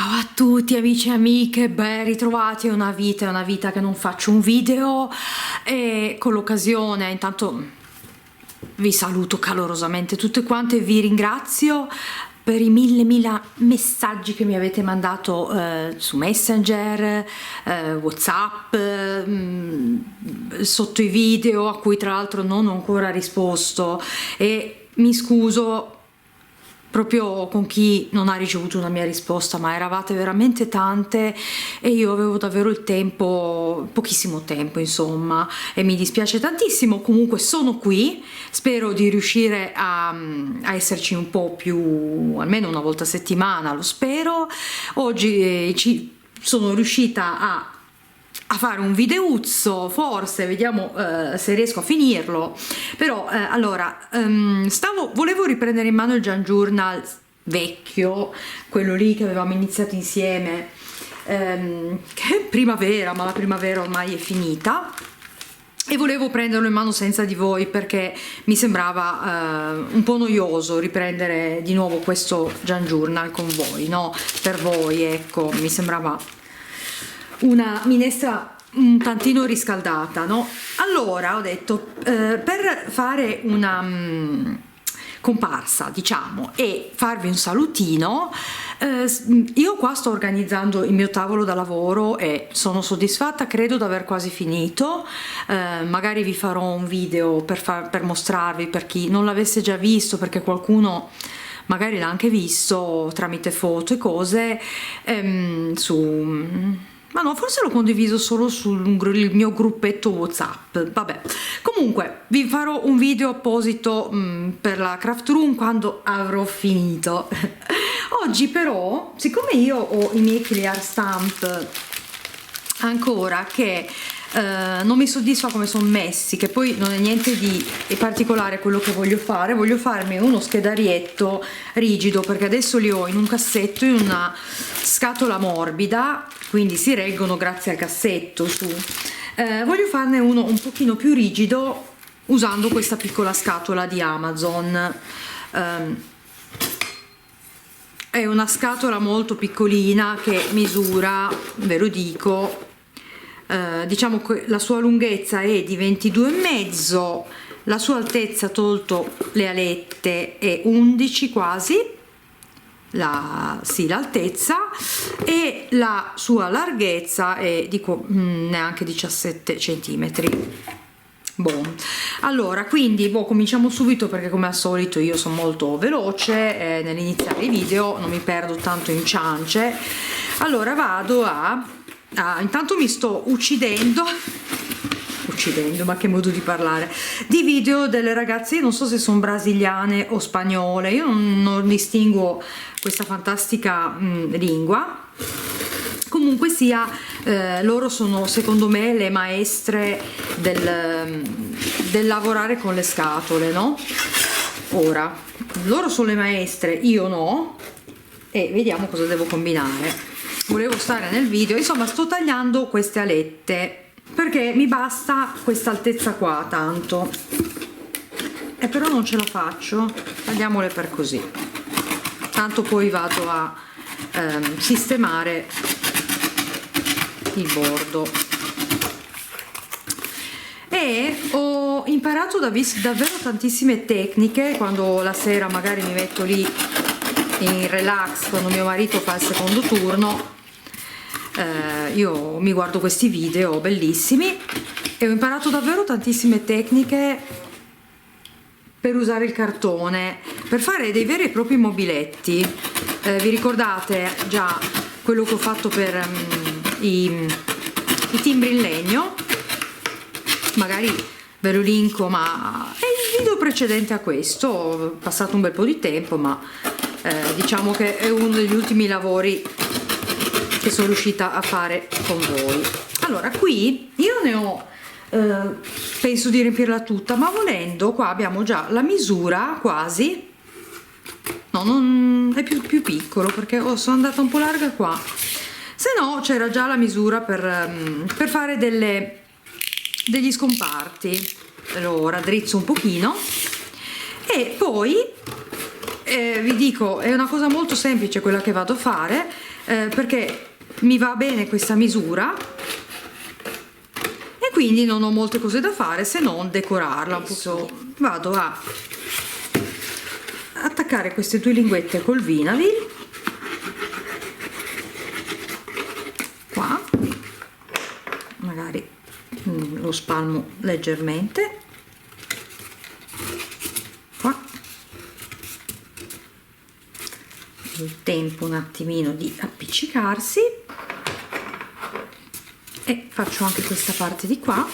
Ciao a tutti amici e amiche, ben ritrovati. È una vita che non faccio un video e con l'occasione intanto vi saluto calorosamente tutte quante e vi ringrazio per i mille messaggi che mi avete mandato su Messenger, WhatsApp, sotto i video a cui tra l'altro non ho ancora risposto e mi scuso proprio con chi non ha ricevuto una mia risposta, ma eravate veramente tante e io avevo davvero il tempo, pochissimo tempo insomma, e mi dispiace tantissimo. Comunque sono qui, spero di riuscire a esserci un po' più, almeno una volta a settimana, lo spero. Oggi sono riuscita a fare un videuzzo, forse vediamo se riesco a finirlo, però allora volevo riprendere in mano il Jan Journal vecchio, quello lì che avevamo iniziato insieme, che è primavera, ma la primavera ormai è finita, e volevo prenderlo in mano senza di voi perché mi sembrava un po' noioso riprendere di nuovo questo Jan Journal con voi, no? Per voi, ecco, mi sembrava una minestra un tantino riscaldata, no? Allora ho detto per fare una comparsa, diciamo, e farvi un salutino, io qua sto organizzando il mio tavolo da lavoro e sono soddisfatta, credo di aver quasi finito. Magari vi farò un video per mostrarvi, per chi non l'avesse già visto, perché qualcuno magari l'ha anche visto tramite foto e cose, ma no, forse l'ho condiviso solo sul mio gruppetto WhatsApp. Vabbè, comunque vi farò un video apposito per la craft room quando avrò finito. Oggi però, siccome io ho i miei clear stamp ancora che non mi soddisfa come sono messi, che poi non è niente di particolare quello che voglio farmi uno schedarietto rigido, perché adesso li ho in un cassetto, in una scatola morbida, quindi si reggono grazie al cassetto su. Voglio farne uno un pochino più rigido usando questa piccola scatola di Amazon. È una scatola molto piccolina che misura, ve lo dico, diciamo che la sua lunghezza è di 22,5, la sua altezza tolto le alette è 11 quasi, l'altezza, e la sua larghezza è neanche 17 centimetri. Boh. Allora, quindi cominciamo subito, perché come al solito io sono molto veloce nell'iniziare i video, non mi perdo tanto in ciance. Allora vado intanto mi sto uccidendo, ma che modo di parlare, di video delle ragazze, io non so se sono brasiliane o spagnole, io non distinguo questa fantastica lingua. Comunque sia, loro sono secondo me le maestre del lavorare con le scatole, no? Ora, loro sono le maestre, io no, e vediamo cosa devo combinare. Volevo stare nel video, insomma sto tagliando queste alette perché mi basta questa altezza qua tanto, e però non ce la faccio, tagliamole per così, tanto poi vado a sistemare il bordo. E ho imparato davvero tantissime tecniche quando la sera magari mi metto lì in relax, quando mio marito fa il secondo turno. Io mi guardo questi video bellissimi e ho imparato davvero tantissime tecniche per usare il cartone, per fare dei veri e propri mobiletti. Vi ricordate già quello che ho fatto per i timbri in legno? Magari ve lo linko, ma è il video precedente a questo, ho passato un bel po' di tempo, ma diciamo che è uno degli ultimi lavori che sono riuscita a fare con voi. Allora, qui io ne ho penso di riempirla tutta, ma volendo qua abbiamo già la misura quasi, no, non è più piccolo perché sono andata un po' larga qua, se no c'era già la misura per fare degli scomparti. Allora raddrizzo un pochino e poi vi dico, è una cosa molto semplice quella che vado a fare. perché mi va bene questa misura e quindi non ho molte cose da fare se non decorarla un po'. Vado a attaccare queste due linguette col Vinavil qua, magari lo spalmo leggermente qua, il tempo un attimino di appiccicarsi, e faccio anche questa parte di qua.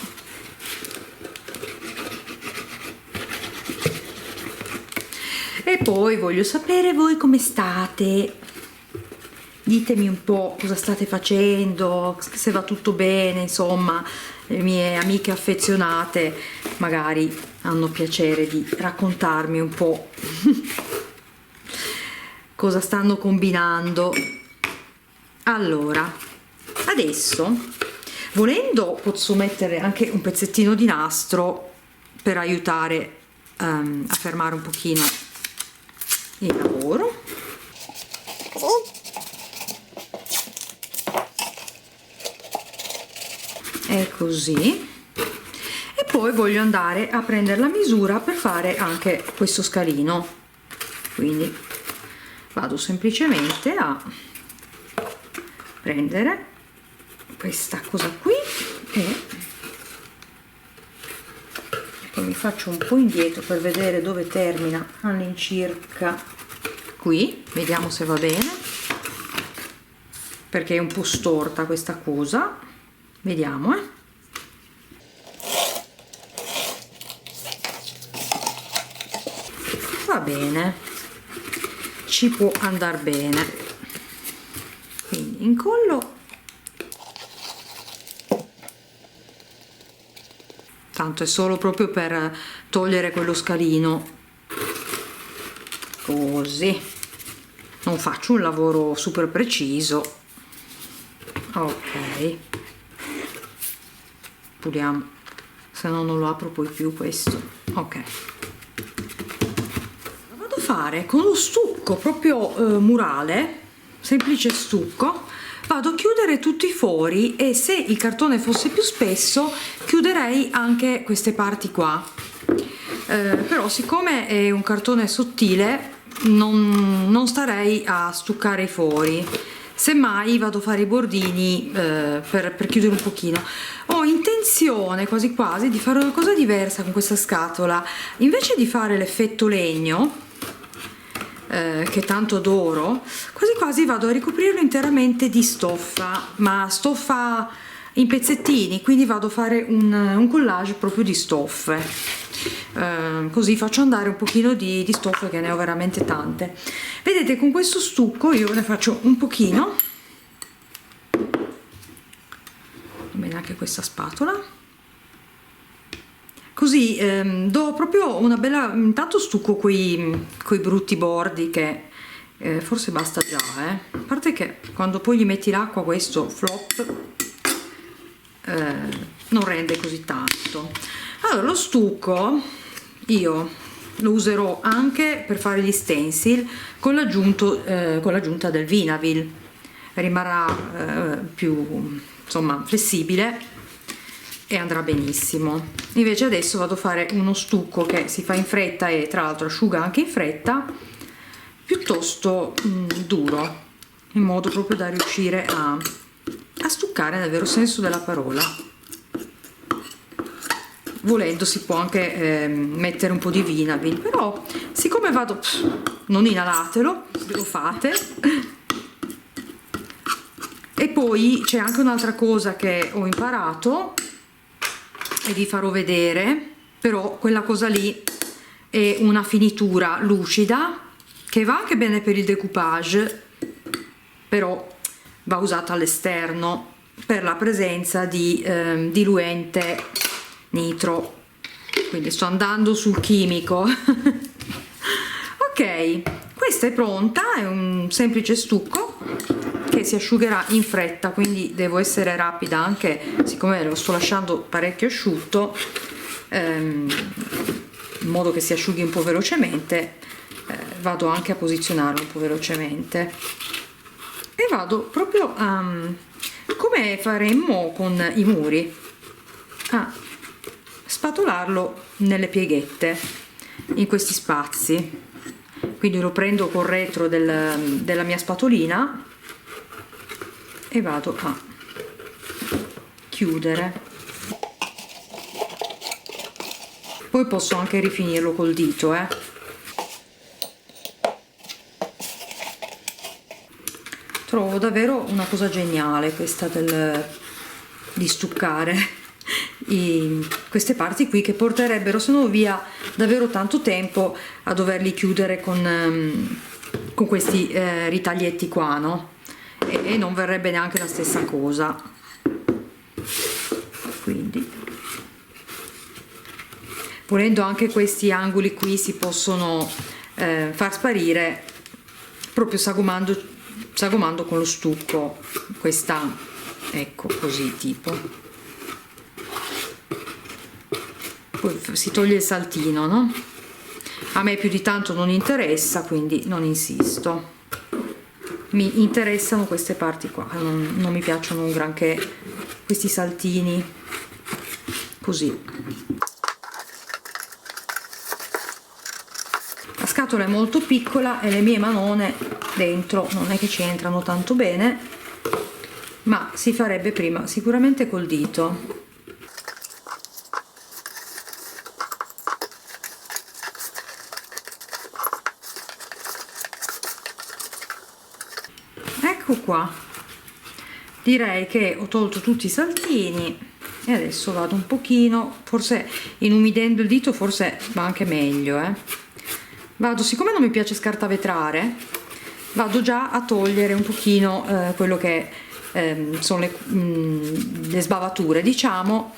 E poi voglio sapere voi come state, ditemi un po' cosa state facendo, se va tutto bene, insomma. Le mie amiche affezionate magari hanno piacere di raccontarmi un po' cosa stanno combinando. Allora, adesso, volendo, posso mettere anche un pezzettino di nastro per aiutare a fermare un pochino il lavoro. È così. E poi voglio andare a prendere la misura per fare anche questo scalino, quindi vado semplicemente a prendere questa cosa qui e poi mi faccio un po' indietro per vedere dove termina all'incirca qui, vediamo se va bene, perché è un po' storta questa cosa, vediamo. Va bene, ci può andare bene, quindi incollo, tanto è solo proprio per togliere quello scalino, così, non faccio un lavoro super preciso. Ok, puliamo, se no non lo apro poi più questo. Ok, vado a fare con lo stucco proprio murale, semplice stucco, vado a chiudere tutti i fori, e se il cartone fosse più spesso chiuderei anche queste parti qua, però siccome è un cartone sottile non starei a stuccare i fori, semmai vado a fare i bordini per chiudere un pochino. Ho intenzione quasi quasi di fare una cosa diversa con questa scatola, invece di fare l'effetto legno che tanto adoro, quasi quasi vado a ricoprirlo interamente di stoffa, ma stoffa in pezzettini, quindi vado a fare un collage proprio di stoffe, così faccio andare un pochino di stoffe, che ne ho veramente tante. Vedete, con questo stucco io ne faccio un pochino, bene anche questa spatola, così do proprio una bella, intanto stucco quei brutti bordi che forse basta già, a parte che quando poi gli metti l'acqua questo flop non rende così tanto. Allora, lo stucco io lo userò anche per fare gli stencil con l'aggiunta del Vinavil, rimarrà più, insomma, flessibile e andrà benissimo. Invece adesso vado a fare uno stucco che si fa in fretta e tra l'altro asciuga anche in fretta, piuttosto duro, in modo proprio da riuscire a stuccare nel vero senso della parola. Volendo si può anche mettere un po' di Vinavil, però siccome vado, non inalatelo, lo fate. E poi c'è anche un'altra cosa che ho imparato e vi farò vedere, però quella cosa lì è una finitura lucida che va anche bene per il decoupage, però va usata all'esterno per la presenza di diluente nitro, quindi sto andando sul chimico. Ok, questa è pronta, è un semplice stucco che si asciugherà in fretta, quindi devo essere rapida, anche siccome lo sto lasciando parecchio asciutto, in modo che si asciughi un po' velocemente, vado anche a posizionarlo un po' velocemente. e vado proprio a, come faremmo con i muri, a spatolarlo nelle pieghette, in questi spazi. Quindi lo prendo col retro della mia spatolina e vado a chiudere. Poi posso anche rifinirlo col dito, Trovo davvero una cosa geniale questa di stuccare queste parti qui, che porterebbero se no via davvero tanto tempo a doverli chiudere con questi ritaglietti qua, no? E non verrebbe neanche la stessa cosa. Quindi, volendo, anche questi angoli qui si possono far sparire proprio sagomando con lo stucco, questa, ecco, così tipo. Poi si toglie il saltino, no? A me più di tanto non interessa, quindi non insisto. Mi interessano queste parti qua, non mi piacciono un granché questi saltini, così. La scatola è molto piccola e le mie manone dentro non è che ci entrano tanto bene, ma si farebbe prima sicuramente col dito. Ecco qua, direi che ho tolto tutti i saltini e adesso vado un pochino, forse inumidendo il dito forse va anche meglio, Vado, siccome non mi piace scartavetrare, vado già a togliere un pochino quello che sono le sbavature, diciamo,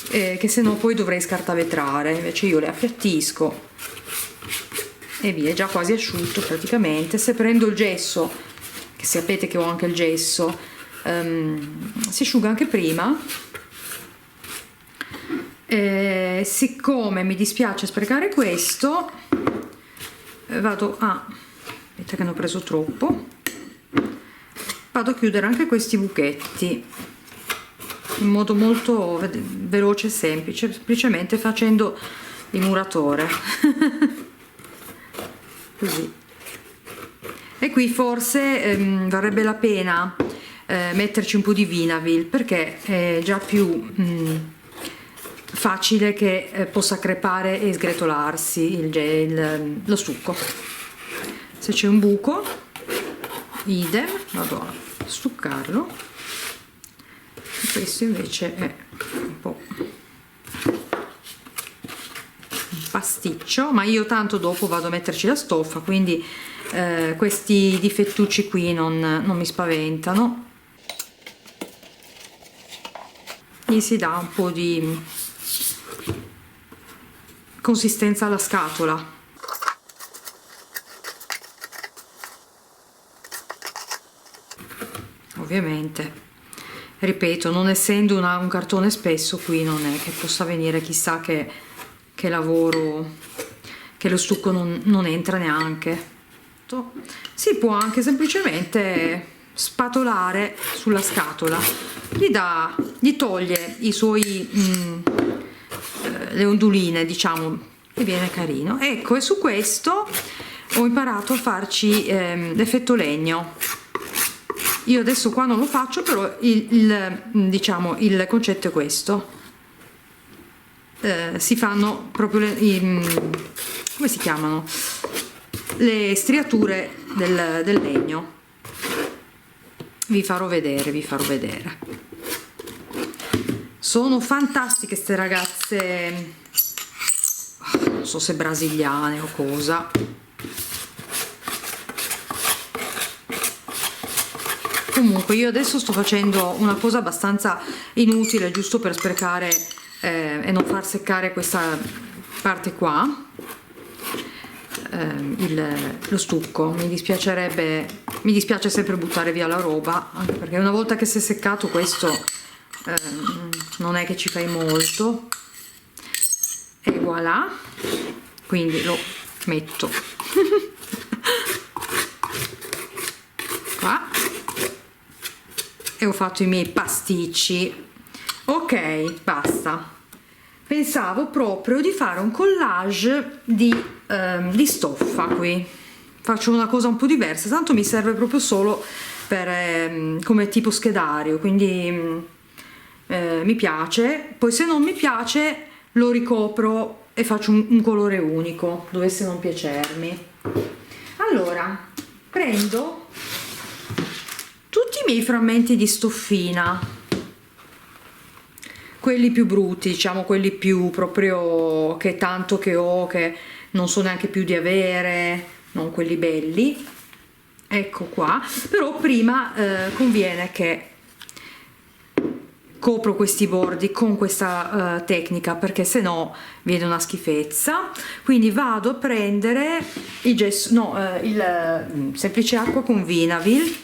che se no poi dovrei scartavetrare. Invece io le appiattisco e via, è già quasi asciutto praticamente. Se prendo il gesso, che sapete che ho anche il gesso, si asciuga anche prima. Siccome mi dispiace sprecare questo, vado a, aspetta che ne ho preso troppo, vado a chiudere anche questi buchetti in modo molto veloce e semplice, semplicemente facendo il muratore. Così. E qui forse varrebbe la pena metterci un po' di Vinavil, perché è già più facile che possa crepare e sgretolarsi lo stucco. Se c'è un buco, idem, vado a stuccarlo. Questo invece è un po' un pasticcio, ma io tanto dopo vado a metterci la stoffa, quindi questi difettucci qui non mi spaventano. Gli si dà un po' di consistenza alla scatola. Ovviamente, ripeto, non essendo un cartone spesso, qui non è che possa venire chissà che lavoro, che lo stucco non entra neanche. Si può anche semplicemente spatolare sulla scatola, gli toglie i suoi le onduline, diciamo, e viene carino. Ecco, e su questo ho imparato a farci l'effetto legno. Io adesso qua non lo faccio, però diciamo il concetto è questo. Si fanno proprio come si chiamano, le striature del legno. Vi farò vedere. Sono fantastiche queste ragazze, non so se brasiliane o cosa. Comunque io adesso sto facendo una cosa abbastanza inutile, giusto per sprecare e non far seccare questa parte qua, lo stucco. Mi dispiace sempre buttare via la roba, anche perché una volta che si è seccato questo non è che ci fai molto. E voilà, quindi lo metto qua e ho fatto i miei pasticci. Ok, basta. Pensavo proprio di fare un collage di stoffa qui. Faccio una cosa un po' diversa, tanto mi serve proprio solo per, come tipo schedario, quindi mi piace. Poi se non mi piace lo ricopro e faccio un colore unico, dovesse non piacermi. Allora, prendo tutti i miei frammenti di stoffina, quelli più brutti, diciamo quelli più proprio che tanto che ho, che non so neanche più di avere, non quelli belli, ecco qua. Però prima conviene che copro questi bordi con questa tecnica, perché se no viene una schifezza. Quindi vado a prendere il gesso, no, il semplice acqua con Vinavil,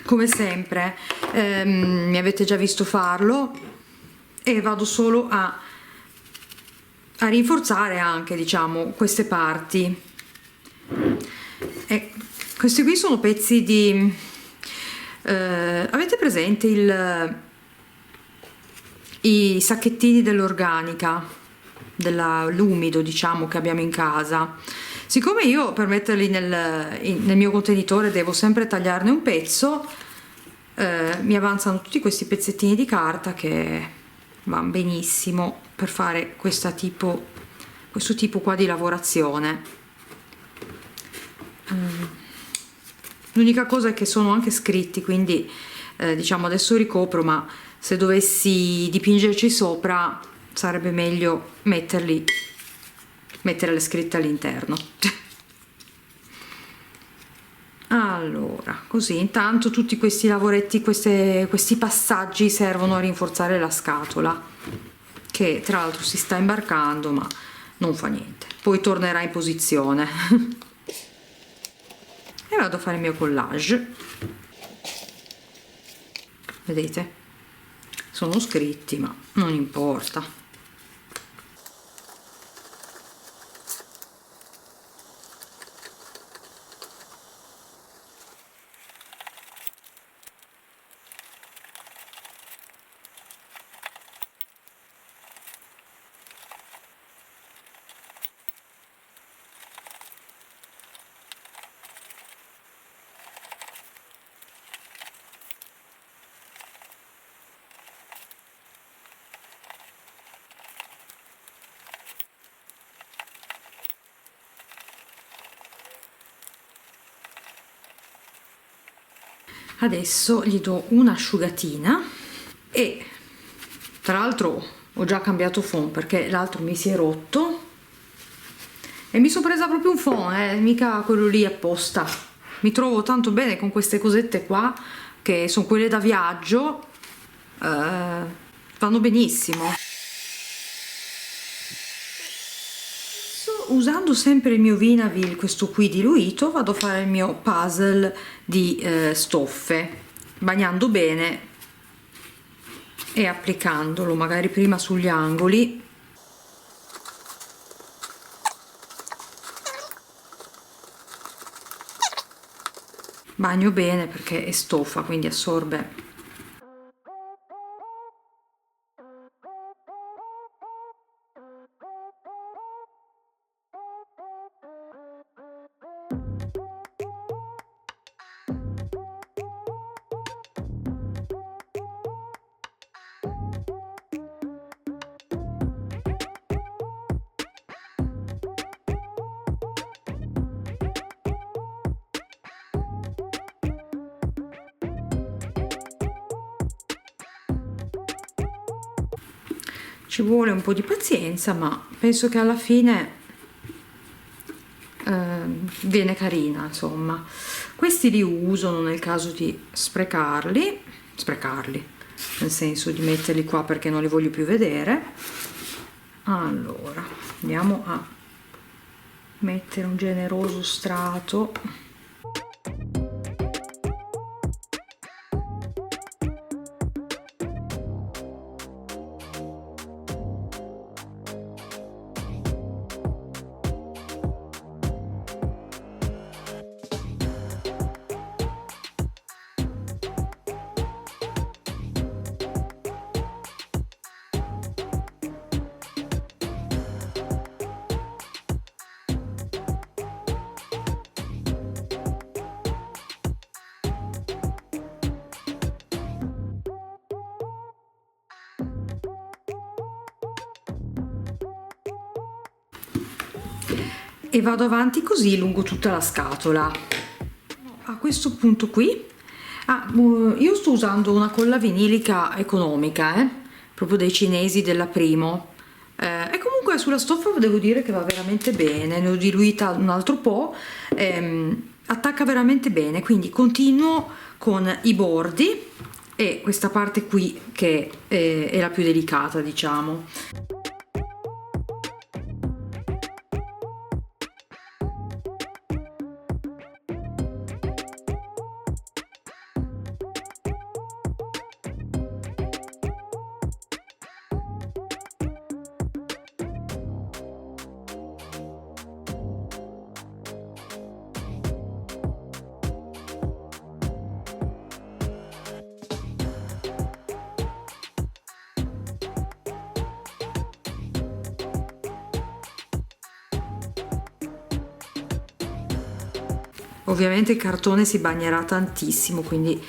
come sempre. Mi avete già visto farlo, e vado solo a rinforzare anche, diciamo, queste parti. E questi qui sono pezzi di avete presente i sacchettini dell'organica, l'umido, diciamo, che abbiamo in casa? Siccome io per metterli nel mio contenitore devo sempre tagliarne un pezzo, mi avanzano tutti questi pezzettini di carta che vanno benissimo per fare questo tipo qua di lavorazione. L'unica cosa è che sono anche scritti, quindi diciamo adesso ricopro, ma se dovessi dipingerci sopra sarebbe meglio mettere le scritte all'interno. Allora, così intanto tutti questi lavoretti, questi passaggi servono a rinforzare la scatola, che tra l'altro si sta imbarcando, ma non fa niente, poi tornerà in posizione. E vado a fare il mio collage. Vedete? Sono scritti, ma non importa. Adesso gli do un'asciugatina, e tra l'altro ho già cambiato phon perché l'altro mi si è rotto, e mi sono presa proprio un phon, mica quello lì apposta. Mi trovo tanto bene con queste cosette qua, che sono quelle da viaggio, vanno benissimo. Usando sempre il mio Vinavil, questo qui diluito, vado a fare il mio puzzle di stoffe, bagnando bene e applicandolo magari prima sugli angoli. Bagno bene perché è stoffa, quindi assorbe. Ci vuole un po' di pazienza, ma penso che alla fine viene carina, insomma. Questi li uso, non è il caso di sprecarli, nel senso di metterli qua perché non li voglio più vedere. Allora, andiamo a mettere un generoso strato. e vado avanti così lungo tutta la scatola. A questo punto qui io sto usando una colla vinilica economica, proprio dei cinesi della Primo, e comunque sulla stoffa devo dire che va veramente bene, ne ho diluita un altro po', attacca veramente bene, quindi continuo con i bordi e questa parte qui che è la più delicata, diciamo. Ovviamente il cartone si bagnerà tantissimo, quindi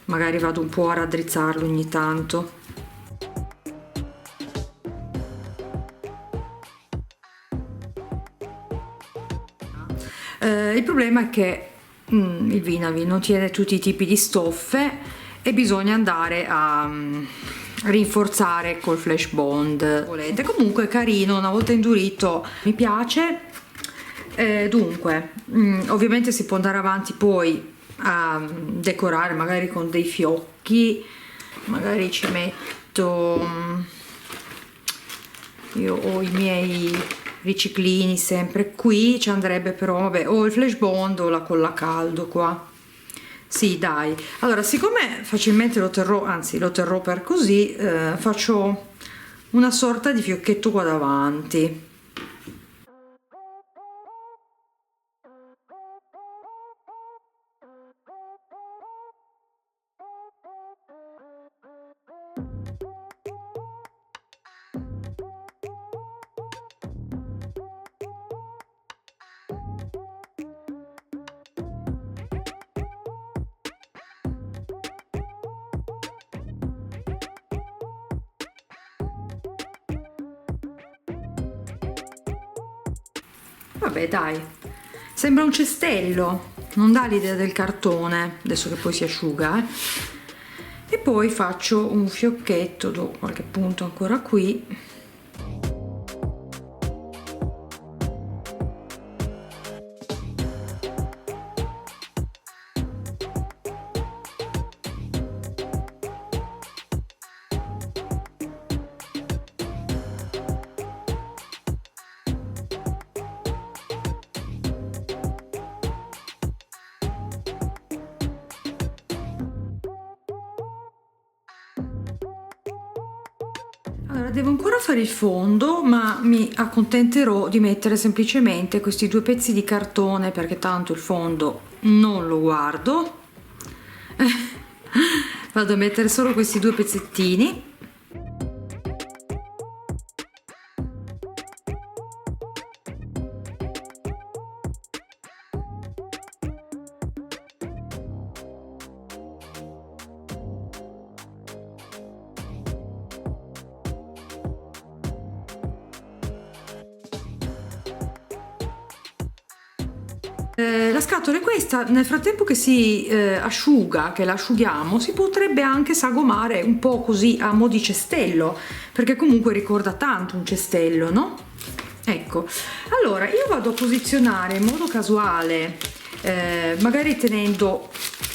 magari vado un po' a raddrizzarlo ogni tanto. Il problema è che il Vinavil non tiene tutti i tipi di stoffe e bisogna andare a rinforzare col Flash Bond. Volete. Comunque è carino, una volta indurito mi piace. Dunque, ovviamente si può andare avanti poi a decorare magari con dei fiocchi, magari ci metto, io ho i miei riciclini sempre qui, ci andrebbe però, vabbè, o il Flash Bond o la colla a caldo qua. Sì, dai. Allora, siccome facilmente lo terrò, anzi lo terrò per così, faccio una sorta di fiocchetto qua davanti. Vabbè, dai, sembra un cestello, non dà l'idea del cartone, adesso che poi si asciuga, E poi faccio un fiocchetto, do qualche punto ancora qui. Allora, devo ancora fare il fondo, ma mi accontenterò di mettere semplicemente questi due pezzi di cartone perché tanto il fondo non lo guardo. Vado a mettere solo questi due pezzettini. La scatola è questa, nel frattempo che si asciuga, che la asciughiamo, si potrebbe anche sagomare un po' così a mo' di cestello, perché comunque ricorda tanto un cestello, no? Ecco, allora io vado a posizionare in modo casuale, magari tenendo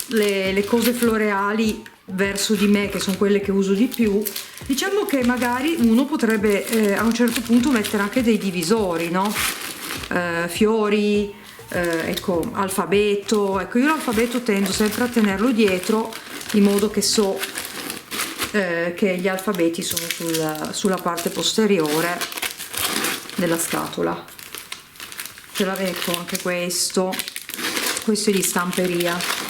le cose floreali verso di me, che sono quelle che uso di più. Diciamo che magari uno potrebbe a un certo punto mettere anche dei divisori, no? Fiori, ecco, alfabeto. Ecco, io l'alfabeto tendo sempre a tenerlo dietro in modo che so che gli alfabeti sono sulla parte posteriore della scatola. Ce l'avevo anche questo è di stamperia.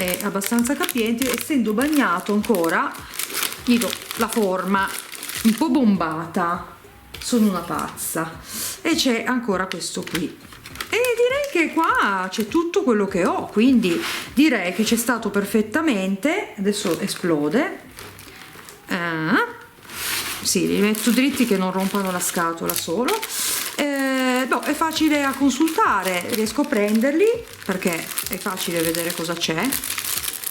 è abbastanza capiente, essendo bagnato ancora gli do la forma un po' bombata. Sono una pazza. E c'è ancora questo qui, e direi che qua c'è tutto quello che ho, quindi direi che c'è stato perfettamente. Adesso esplode. Sì, li metto dritti che non rompano la scatola solo. No, è facile a consultare, riesco a prenderli perché è facile vedere cosa c'è.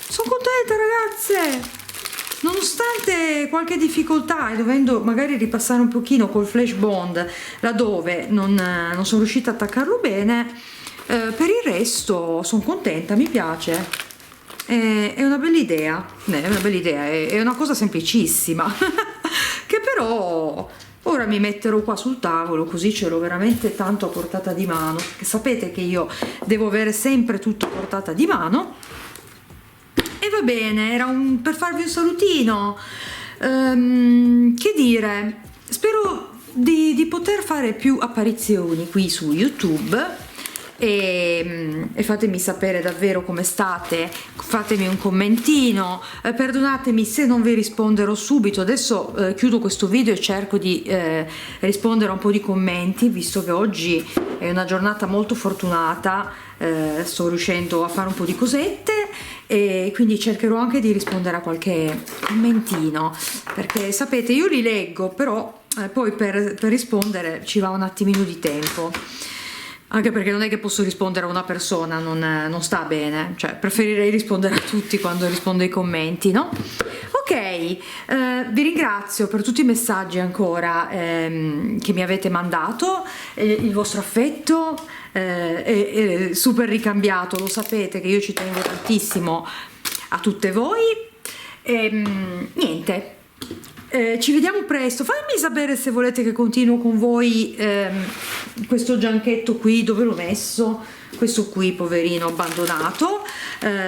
Sono contenta, ragazze, nonostante qualche difficoltà e dovendo magari ripassare un pochino col flash bond laddove non sono riuscita a attaccarlo bene. Per il resto sono contenta, mi piace, è una bella idea, è una cosa semplicissima che però ora mi metterò qua sul tavolo, così ce l'ho veramente tanto a portata di mano, che sapete che io devo avere sempre tutto a portata di mano. E va bene, era per farvi un salutino. Che dire, spero di poter fare più apparizioni qui su YouTube. E fatemi sapere davvero come state, fatemi un commentino, perdonatemi se non vi risponderò subito. Adesso chiudo questo video e cerco di rispondere a un po' di commenti, visto che oggi è una giornata molto fortunata, sto riuscendo a fare un po' di cosette e quindi cercherò anche di rispondere a qualche commentino, perché sapete, io li leggo, però poi per rispondere ci va un attimino di tempo. Anche perché non è che posso rispondere a una persona, non sta bene, cioè preferirei rispondere a tutti quando rispondo ai commenti, no? Ok, vi ringrazio per tutti i messaggi ancora che mi avete mandato, il vostro affetto è super ricambiato, lo sapete che io ci tengo tantissimo a tutte voi. Niente. Ci vediamo presto, fammi sapere se volete che continuo con voi questo gianchetto qui, dove l'ho messo, questo qui poverino abbandonato,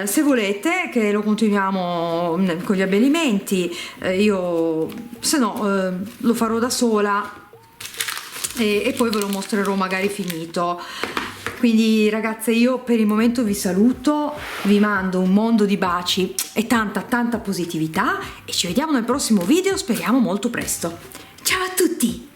se volete che lo continuiamo con gli abbellimenti, io se no lo farò da sola e poi ve lo mostrerò magari finito. Quindi ragazze, io per il momento vi saluto, vi mando un mondo di baci e tanta positività e ci vediamo nel prossimo video, speriamo molto presto. Ciao a tutti!